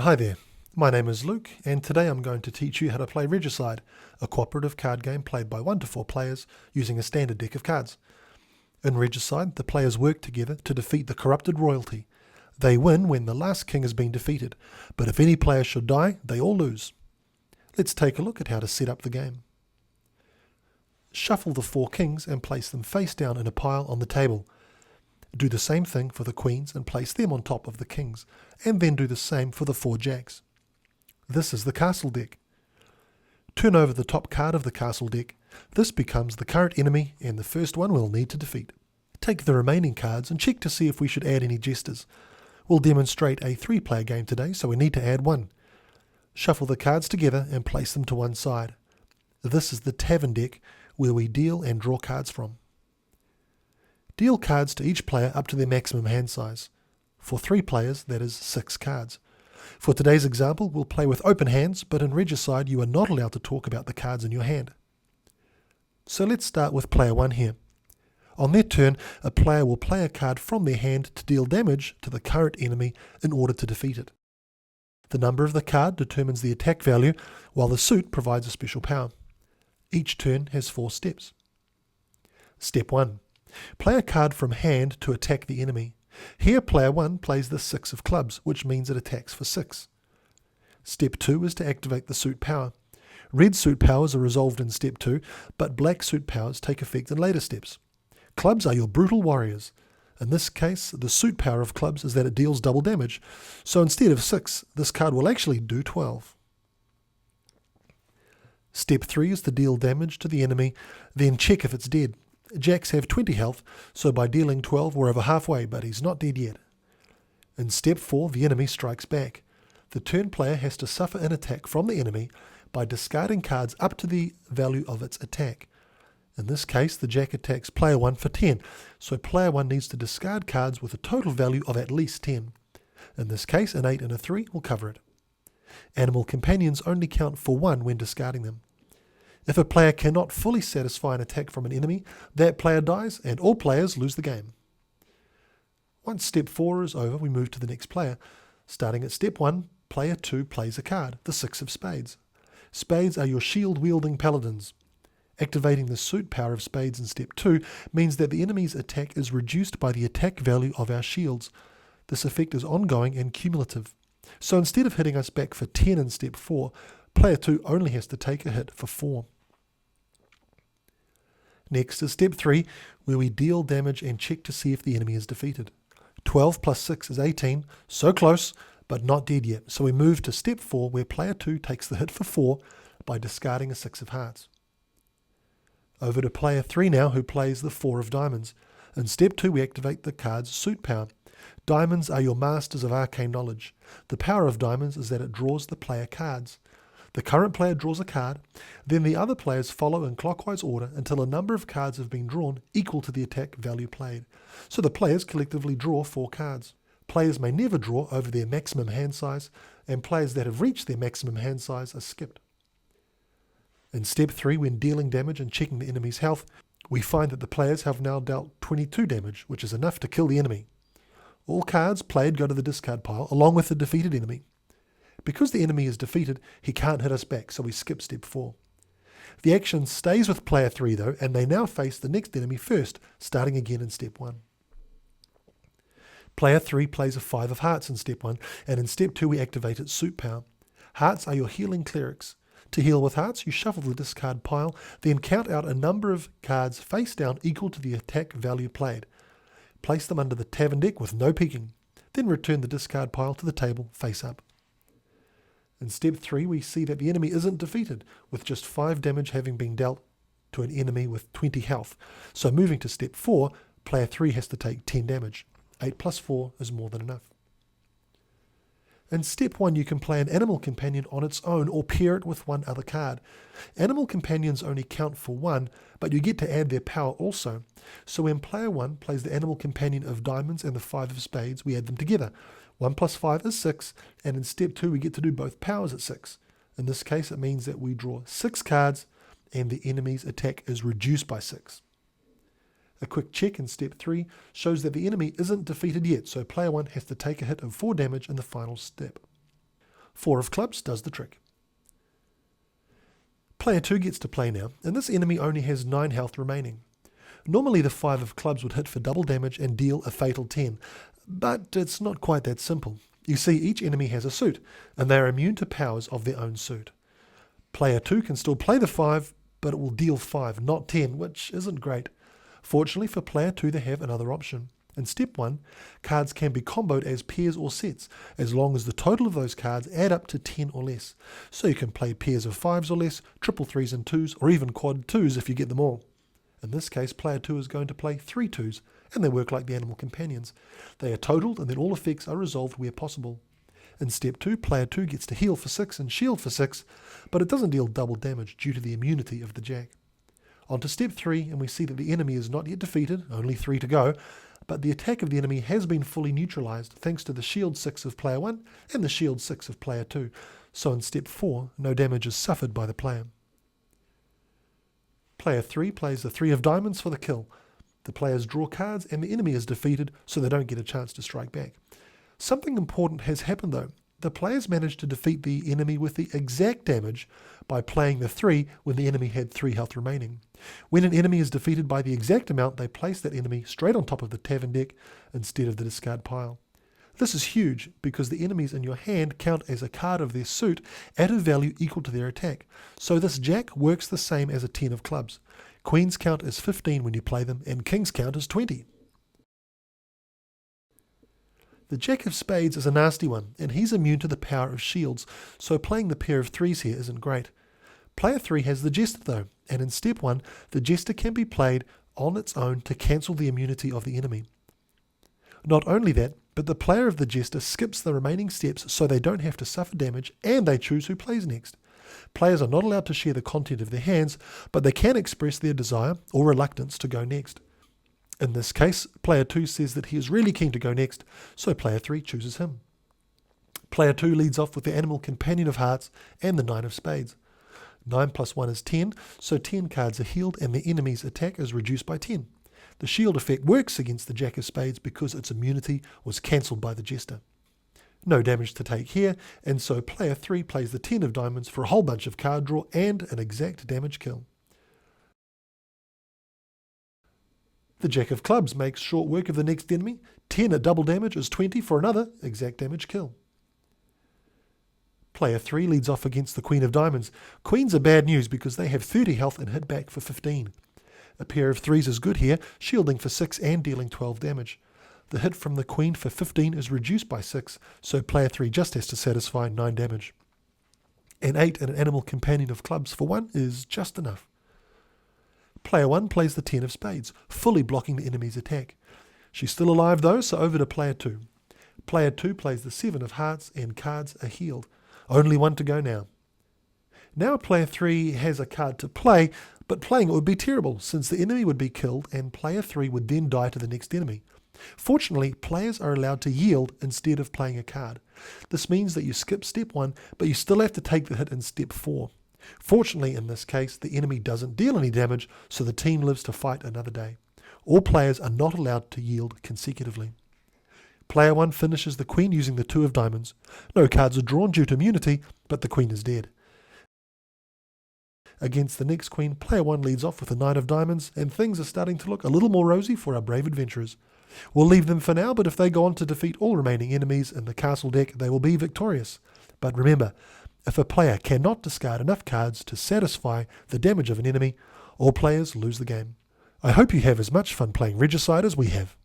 Hi there, my name is Luke, and today I'm going to teach you how to play Regicide, a cooperative card game played by 1 to 4 players using a standard deck of cards. In Regicide, the players work together to defeat the corrupted royalty. They win when the last king has been defeated, but if any player should die, they all lose. Let's take a look at how to set up the game. Shuffle the 4 kings and place them face down in a pile on the table. Do the same thing for the queens and place them on top of the kings, and then do the same for the 4 jacks. This is the castle deck. Turn over the top card of the castle deck. This becomes the current enemy and the first one we'll need to defeat. Take the remaining cards and check to see if we should add any jesters. We'll demonstrate a 3-player game today, so we need to add 1. Shuffle the cards together and place them to one side. This is the Tavern Deck, where we deal and draw cards from. Deal cards to each player up to their maximum hand size. For 3 players, that is 6 cards. For today's example, we'll play with open hands, but in Regicide you are not allowed to talk about the cards in your hand. So let's start with player 1 here. On their turn, a player will play a card from their hand to deal damage to the current enemy in order to defeat it. The number of the card determines the attack value, while the suit provides a special power. Each turn has 4 steps. Step 1. Play a card from hand to attack the enemy. Here player 1 plays the 6 of clubs, which means it attacks for 6. Step 2 is to activate the suit power. Red suit powers are resolved in step 2, but black suit powers take effect in later steps. Clubs are your brutal warriors. In this case, the suit power of clubs is that it deals double damage, so instead of 6, this card will actually do 12. Step 3 is to deal damage to the enemy, then check if it's dead. Jacks have 20 health, so by dealing 12 we're over halfway, but he's not dead yet. In step 4, the enemy strikes back. The turn player has to suffer an attack from the enemy by discarding cards up to the value of its attack. In this case, the jack attacks player 1 for 10, so player 1 needs to discard cards with a total value of at least 10. In this case, an 8 and a 3 will cover it. Animal companions only count for 1 when discarding them. If a player cannot fully satisfy an attack from an enemy, that player dies and all players lose the game. Once step 4 is over, we move to the next player. Starting at step 1, player 2 plays a card, the 6 of spades. Spades are your shield-wielding paladins. Activating the suit power of spades in step 2 means that the enemy's attack is reduced by the attack value of our shields. This effect is ongoing and cumulative. So instead of hitting us back for 10 in step 4, player 2 only has to take a hit for 4. Next is step 3, where we deal damage and check to see if the enemy is defeated. 12 plus 6 is 18, so close, but not dead yet. So we move to step 4, where player 2 takes the hit for 4 by discarding a 6 of hearts. Over to player 3 now, who plays the 4 of diamonds. In step 2, we activate the card's suit power. Diamonds are your masters of arcane knowledge. The power of diamonds is that it draws the player cards. The current player draws a card, then the other players follow in clockwise order until a number of cards have been drawn equal to the attack value played. So the players collectively draw 4 cards. Players may never draw over their maximum hand size, and players that have reached their maximum hand size are skipped. In step 3, when dealing damage and checking the enemy's health, we find that the players have now dealt 22 damage, which is enough to kill the enemy. All cards played go to the discard pile, along with the defeated enemy. Because the enemy is defeated, he can't hit us back, so we skip step 4. The action stays with player 3 though, and they now face the next enemy first, starting again in step 1. Player 3 plays a 5 of hearts in step 1, and in step 2 we activate its suit power. Hearts are your healing clerics. To heal with hearts, you shuffle the discard pile, then count out a number of cards face down equal to the attack value played. Place them under the Tavern Deck with no peeking. Then return the discard pile to the table face up. In step 3, we see that the enemy isn't defeated, with just 5 damage having been dealt to an enemy with 20 health. So moving to step 4, player 3 has to take 10 damage. 8 plus 4 is more than enough. In step 1, you can play an animal companion on its own or pair it with one other card. Animal companions only count for 1, but you get to add their power also. So when player 1 plays the animal companion of diamonds and the 5 of spades, we add them together. 1 plus 5 is 6, and in step 2 we get to do both powers at 6. In this case it means that we draw 6 cards and the enemy's attack is reduced by 6. A quick check in step 3 shows that the enemy isn't defeated yet, so player 1 has to take a hit of 4 damage in the final step. 4 of clubs does the trick. Player 2 gets to play now, and this enemy only has 9 health remaining. Normally the 5 of clubs would hit for double damage and deal a fatal 10, but it's not quite that simple. You see, each enemy has a suit, and they are immune to powers of their own suit. Player 2 can still play the 5, but it will deal 5, not 10, which isn't great. Fortunately for player 2, they have another option. In step 1, cards can be comboed as pairs or sets, as long as the total of those cards add up to 10 or less. So you can play pairs of 5s or less, triple 3s and 2s, or even quad 2s if you get them all. In this case, player 2 is going to play 3 2s, and they work like the animal companions. They are totaled, and then all effects are resolved where possible. In step 2, player 2 gets to heal for 6 and shield for 6, but it doesn't deal double damage due to the immunity of the jack. On to step 3, and we see that the enemy is not yet defeated, only 3 to go, but the attack of the enemy has been fully neutralized thanks to the shield 6 of player 1 and the shield 6 of player 2, so in step 4, no damage is suffered by the player. Player 3 plays the 3 of diamonds for the kill. The players draw cards and the enemy is defeated, so they don't get a chance to strike back. Something important has happened though. The players managed to defeat the enemy with the exact damage by playing the 3 when the enemy had 3 health remaining. When an enemy is defeated by the exact amount, they place that enemy straight on top of the Tavern Deck instead of the discard pile. This is huge because the enemies in your hand count as a card of their suit at a value equal to their attack. So this jack works the same as a 10 of clubs. Queens count as 15 when you play them, and kings count as 20. The jack of spades is a nasty one, and he's immune to the power of shields, so playing the pair of 3s here isn't great. Player 3 has the Jester though, and in step 1, the Jester can be played on its own to cancel the immunity of the enemy. Not only that, but the player of the Jester skips the remaining steps so they don't have to suffer damage, and they choose who plays next. Players are not allowed to share the content of their hands, but they can express their desire or reluctance to go next. In this case, player 2 says that he is really keen to go next, so player 3 chooses him. Player 2 leads off with the animal companion of hearts and the 9 of spades. 9 plus 1 is 10, so 10 cards are healed and the enemy's attack is reduced by 10. The shield effect works against the jack of spades because its immunity was cancelled by the Jester. No damage to take here, and so player 3 plays the 10 of diamonds for a whole bunch of card draw and an exact damage kill. The jack of clubs makes short work of the next enemy. 10 at double damage is 20 for another exact damage kill. Player 3 leads off against the queen of diamonds. Queens are bad news because they have 30 health and hit back for 15. A pair of 3s is good here, shielding for 6 and dealing 12 damage. The hit from the queen for 15 is reduced by 6, so player 3 just has to satisfy 9 damage. An 8 and an animal companion of clubs for 1 is just enough. Player 1 plays the 10 of spades, fully blocking the enemy's attack. She's still alive though, so over to player 2. Player 2 plays the 7 of hearts and cards are healed. Only 1 to go now. Now player 3 has a card to play, but playing it would be terrible since the enemy would be killed and player 3 would then die to the next enemy. Fortunately, players are allowed to yield instead of playing a card. This means that you skip step 1, but you still have to take the hit in step 4. Fortunately, in this case, the enemy doesn't deal any damage, so the team lives to fight another day. All players are not allowed to yield consecutively. Player 1 finishes the queen using the 2 of diamonds. No cards are drawn due to immunity, but the queen is dead. Against the next queen, player 1 leads off with the 9 of diamonds, and things are starting to look a little more rosy for our brave adventurers. We'll leave them for now, but if they go on to defeat all remaining enemies in the castle deck, they will be victorious. But remember, if a player cannot discard enough cards to satisfy the damage of an enemy, all players lose the game. I hope you have as much fun playing Regicide as we have.